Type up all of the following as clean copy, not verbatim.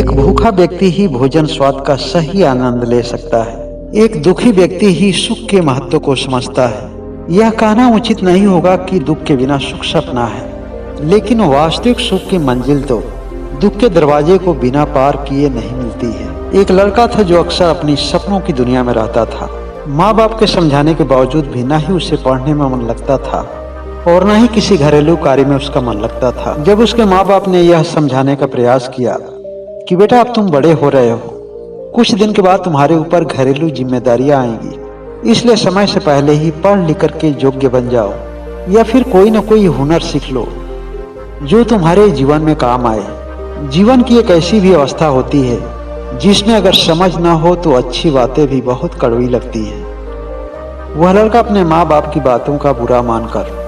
एक भूखा व्यक्ति ही भोजन स्वाद का सही आनंद ले सकता है। एक दुखी व्यक्ति ही सुख के महत्व को समझता है। यह कहना उचित नहीं होगा कि दुख के बिना सुख सपना है, लेकिन वास्तविक सुख की मंजिल तो दुख के दरवाजे को बिना पार किए नहीं मिलती है। एक लड़का था जो अक्सर अपनी सपनों की दुनिया में रहता था। माँ बाप के समझाने के बावजूद भी न ही उसे पढ़ने में मन लगता था और न ही किसी घरेलू कार्य में उसका मन लगता था। जब उसके माँ बाप ने यह समझाने का प्रयास किया कि बेटा अब तुम बड़े हो रहे हो, कुछ दिन के बाद तुम्हारे ऊपर घरेलू जिम्मेदारियां आएंगी, इसलिए समय से पहले ही पढ़ लिख करके योग्य बन जाओ या फिर कोई न कोई हुनर सीख लो जो तुम्हारे जीवन में काम आए। जीवन की एक ऐसी भी अवस्था होती है जिसमें अगर समझ ना हो तो अच्छी बातें भी बहुत कड़वी लगती हैं। वह लड़का अपने माँ बाप की बातों का बुरा मानकर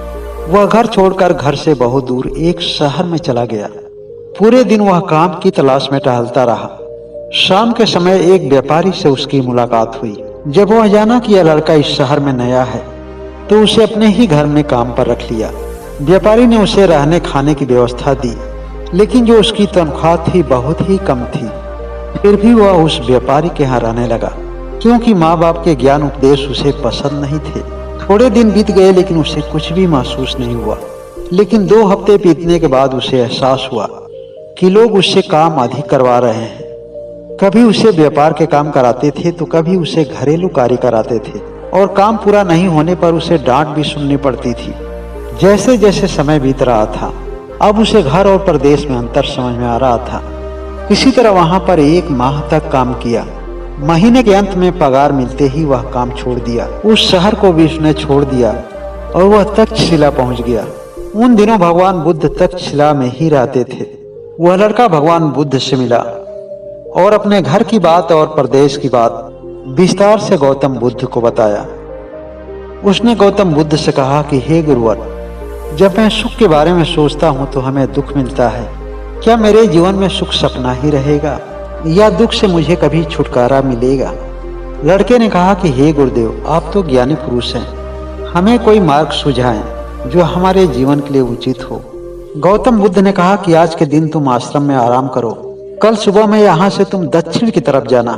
वह घर छोड़कर घर से बहुत दूर एक शहर में चला गया। पूरे दिन वह काम की तलाश में टहलता रहा। शाम के समय एक व्यापारी से उसकी मुलाकात हुई। जब वह जाना कि यह लड़का इस शहर में नया है तो उसे अपने ही घर में काम पर रख लिया। व्यापारी ने उसे रहने खाने की व्यवस्था दी, लेकिन जो उसकी तनख्वाह थी बहुत ही कम थी। फिर भी वह उस व्यापारी के यहाँ रहने लगा, क्योंकि माँ बाप के ज्ञान उपदेश उसे पसंद नहीं थे। थोड़े दिन बीत गए लेकिन उसे कुछ भी महसूस नहीं हुआ। लेकिन 2 हफ्ते बीतने के बाद उसे एहसास हुआ कि लोग उससे काम अधिक करवा रहे हैं। कभी उसे व्यापार के काम कराते थे तो कभी उसे घरेलू कार्य कराते थे, और काम पूरा नहीं होने पर उसे डांट भी सुननी पड़ती थी। जैसे जैसे समय बीत रहा था, अब उसे घर और प्रदेश में अंतर समझ में आ रहा था। इसी तरह वहां पर 1 माह तक काम किया। महीने के अंत में पगार मिलते ही वह काम छोड़ दिया। उस शहर को भी उसने छोड़ दिया और वह तक्षशिला पहुंच गया। उन दिनों भगवान बुद्ध तक्षशिला में ही रहते थे। वह लड़का भगवान बुद्ध से मिला और अपने घर की बात और प्रदेश की बात विस्तार से गौतम बुद्ध को बताया। उसने गौतम बुद्ध से कहा कि हे गुरुवर, जब मैं सुख के बारे में सोचता हूँ तो हमें दुख मिलता है। क्या मेरे जीवन में सुख सपना ही रहेगा या दुख से मुझे कभी छुटकारा मिलेगा? लड़के ने कहा कि हे गुरुदेव, आप तो ज्ञानी पुरुष हैं, हमें कोई मार्ग सुझाएं जो हमारे जीवन के लिए उचित हो। गौतम बुद्ध ने कहा कि आज के दिन तुम आश्रम में आराम करो। कल सुबह में यहाँ से तुम दक्षिण की तरफ जाना।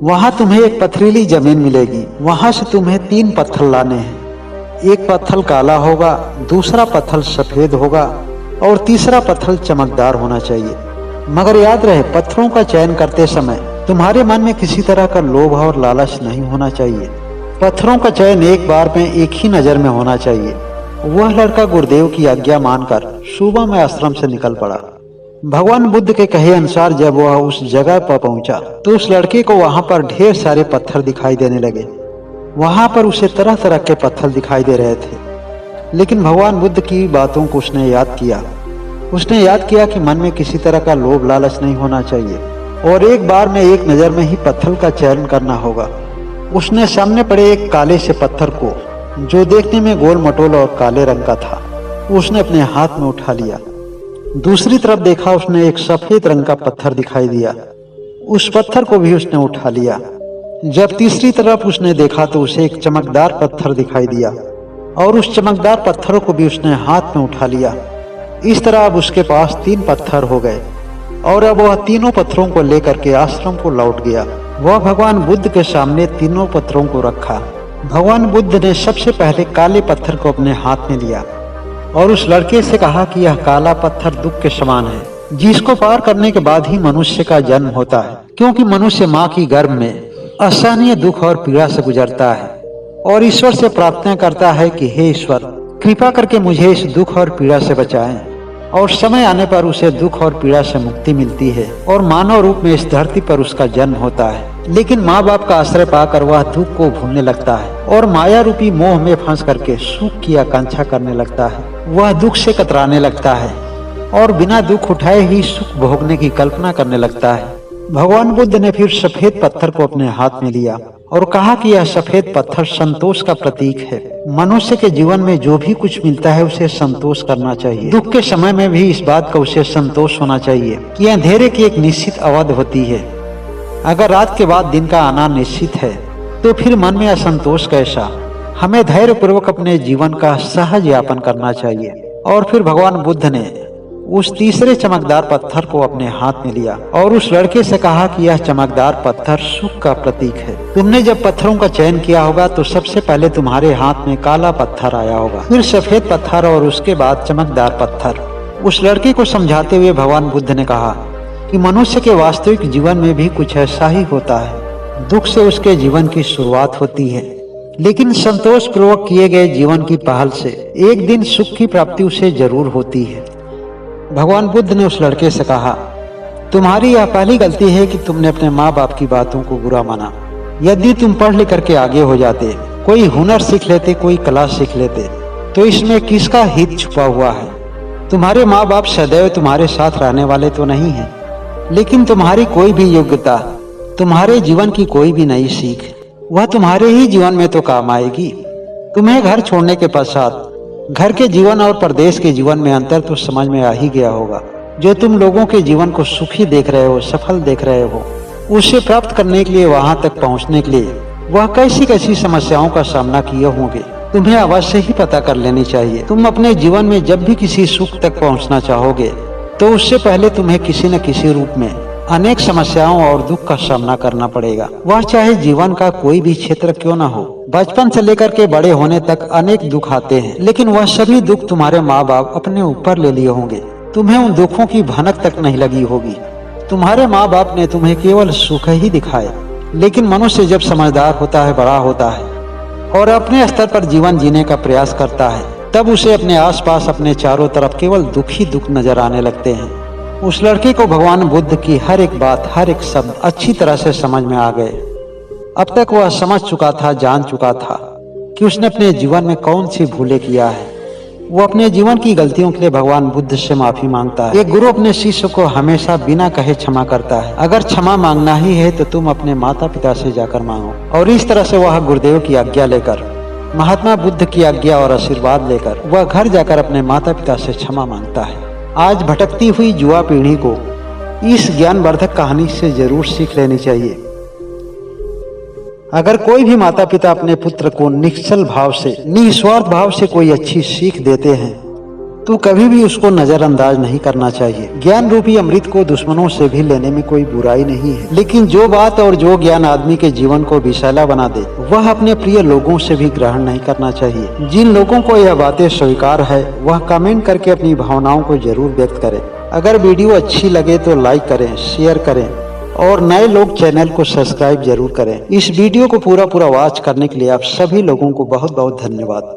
वहाँ तुम्हें एक पथरीली जमीन मिलेगी। वहाँ से तुम्हें 3 पत्थर लाने हैं। एक पत्थर काला होगा, दूसरा पत्थर सफेद होगा और तीसरा पत्थर चमकदार होना चाहिए। मगर याद रहे, पत्थरों का चयन करते समय तुम्हारे मन में किसी तरह का लोभ और लालच नहीं होना चाहिए। पत्थरों का चयन एक बार में एक ही नजर में होना चाहिए। वह लड़का गुरुदेव की आज्ञा मानकर सुबह में आश्रम से निकल पड़ा। भगवान बुद्ध के कहे अनुसार जब वह उस जगह पर पहुंचा तो उस लड़के को वहां पर ढेर सारे पत्थर दिखाई देने लगे। वहां पर उसे तरह तरह के पत्थर दिखाई दे रहे थे, लेकिन भगवान बुद्ध की बातों को उसने याद किया। उसने याद किया कि मन में किसी तरह का लोभ लालच नहीं होना चाहिए और एक बार में एक नजर में ही पत्थर का चयन करना होगा। उसने सामने पड़े एक काले से पत्थर को, जो देखने में गोल मटोल और काले रंग का था, उसने अपने हाथ में उठा लिया। दूसरी तरफ देखा, उसने एक सफेद रंग का पत्थर दिखाई दिया। उस पत्थर को भी उसने उठा लिया। जब तीसरी तरफ उसने देखा तो उसे एक चमकदार पत्थर दिखाई दिया और उस चमकदार पत्थर को भी उसने हाथ में उठा लिया। इस तरह अब उसके पास 3 पत्थर हो गए और अब वह तीनों पत्थरों को लेकर के आश्रम को लौट गया। वह भगवान बुद्ध के सामने तीनों पत्थरों को रखा। भगवान बुद्ध ने सबसे पहले काले पत्थर को अपने हाथ में लिया और उस लड़के से कहा कि यह काला पत्थर दुख के समान है, जिसको पार करने के बाद ही मनुष्य का जन्म होता है, क्योंकि मनुष्य माँ की गर्भ में असहनीय दुख और पीड़ा से गुजरता है और ईश्वर से प्रार्थना करता है कि हे ईश्वर, कृपा करके मुझे इस दुख और पीड़ा से बचाएं। और समय आने पर उसे दुख और पीड़ा से मुक्ति मिलती है और मानव रूप में इस धरती पर उसका जन्म होता है। लेकिन माँ बाप का आश्रय पाकर वह दुख को भूलने लगता है और माया रूपी मोह में फंस करके सुख की आकांक्षा करने लगता है। वह दुख से कतराने लगता है और बिना दुख उठाए ही सुख भोगने की कल्पना करने लगता है। भगवान बुद्ध ने फिर सफेद पत्थर को अपने हाथ में लिया और कहा कि यह सफेद पत्थर संतोष का प्रतीक है। मनुष्य के जीवन में जो भी कुछ मिलता है उसे संतोष करना चाहिए। दुख के समय में भी इस बात का उसे संतोष होना चाहिए कि अंधेरे की एक निश्चित अवधि होती है। अगर रात के बाद दिन का आना निश्चित है तो फिर मन में असंतोष कैसा? हमें धैर्य पूर्वक अपने जीवन का सहज यापन करना चाहिए। और फिर भगवान बुद्ध ने उस तीसरे चमकदार पत्थर को अपने हाथ में लिया और उस लड़के से कहा कि यह चमकदार पत्थर सुख का प्रतीक है। तुमने जब पत्थरों का चयन किया होगा तो सबसे पहले तुम्हारे हाथ में काला पत्थर आया होगा, फिर सफेद पत्थर और उसके बाद चमकदार पत्थर। उस लड़के को समझाते हुए भगवान बुद्ध ने कहा कि मनुष्य के वास्तविक जीवन में भी कुछ ऐसा ही होता है। दुख से उसके जीवन की शुरुआत होती है, लेकिन संतोष पूर्वक किए गए जीवन की पहल से एक दिन सुख की प्राप्ति उसे जरूर होती है। भगवान बुद्ध ने उस लड़के से कहा, तुम्हारी यह पहली गलती है कि तुमने अपने माँ बाप की बातों को बुरा माना। यदि तुम पढ़ लिख करके आगे हो जाते, कोई हुनर सीख लेते, कोई कला सीख लेते, तो इसमें किसका हित छुपा हुआ है? तुम्हारे माँ बाप सदैव तुम्हारे साथ रहने वाले तो नहीं है, लेकिन तुम्हारी कोई भी योग्यता, तुम्हारे जीवन की कोई भी नई सीख, वह तुम्हारे ही जीवन में तो काम आएगी। तुम्हें घर छोड़ने के पश्चात घर के जीवन और प्रदेश के जीवन में अंतर तो समझ में आ ही गया होगा। जो तुम लोगों के जीवन को सुखी देख रहे हो, सफल देख रहे हो, उसे प्राप्त करने के लिए, वहां तक पहुंचने के लिए वह कैसी कैसी समस्याओं का सामना किए होंगे, तुम्हें अवश्य ही पता कर लेनी चाहिए। तुम अपने जीवन में जब भी किसी सुख तक पहुंचना चाहोगे तो उससे पहले तुम्हें किसी न किसी रूप में अनेक समस्याओं और दुख का सामना करना पड़ेगा। वह चाहे जीवन का कोई भी क्षेत्र क्यों न हो। बचपन से लेकर के बड़े होने तक अनेक दुख आते हैं, लेकिन वह सभी दुख तुम्हारे माँ बाप अपने ऊपर ले लिए होंगे। तुम्हें उन दुखों की भनक तक नहीं लगी होगी। तुम्हारे माँ बाप ने तुम्हें केवल सुख ही दिखाए, लेकिन मनुष्य जब समझदार होता है, बड़ा होता है और अपने स्तर पर जीवन जीने का प्रयास करता है, तब उसे अपने आसपास, अपने चारों तरफ केवल दुख ही दुख नजर आने लगते हैं। उस लड़के को भगवान बुद्ध की हर एक बात, हर एक शब्द अच्छी तरह से समझ में आ गए। अब तक वह समझ चुका था, जान चुका था कि उसने अपने जीवन में कौन सी भूलें किया है। वो अपने जीवन की गलतियों के लिए भगवान बुद्ध से माफी मांगता है। एक गुरु अपने शिष्य को हमेशा बिना कहे क्षमा करता है। अगर क्षमा मांगना ही है तो तुम अपने माता पिता से जाकर मांगो। और इस तरह से वह गुरुदेव की आज्ञा लेकर, महात्मा बुद्ध की आज्ञा और आशीर्वाद लेकर वह घर जाकर अपने माता पिता से क्षमा मांगता है। आज भटकती हुई युवा पीढ़ी को इस ज्ञानवर्धक कहानी से जरूर सीख लेनी चाहिए। अगर कोई भी माता पिता अपने पुत्र को निश्चल भाव से, निस्वार्थ भाव से कोई अच्छी सीख देते हैं तो कभी भी उसको नजरअंदाज नहीं करना चाहिए। ज्ञान रूपी अमृत को दुश्मनों से भी लेने में कोई बुराई नहीं है, लेकिन जो बात और जो ज्ञान आदमी के जीवन को विषैला बना दे, वह अपने प्रिय लोगों से भी ग्रहण नहीं करना चाहिए। जिन लोगों को यह बातें स्वीकार है वह कमेंट करके अपनी भावनाओं को जरूर व्यक्त करें। अगर वीडियो अच्छी लगे तो लाइक करें, शेयर करें और नए लोग चैनल को सब्सक्राइब जरूर करें। इस वीडियो को पूरा वॉच करने के लिए आप सभी लोगों को बहुत बहुत धन्यवाद।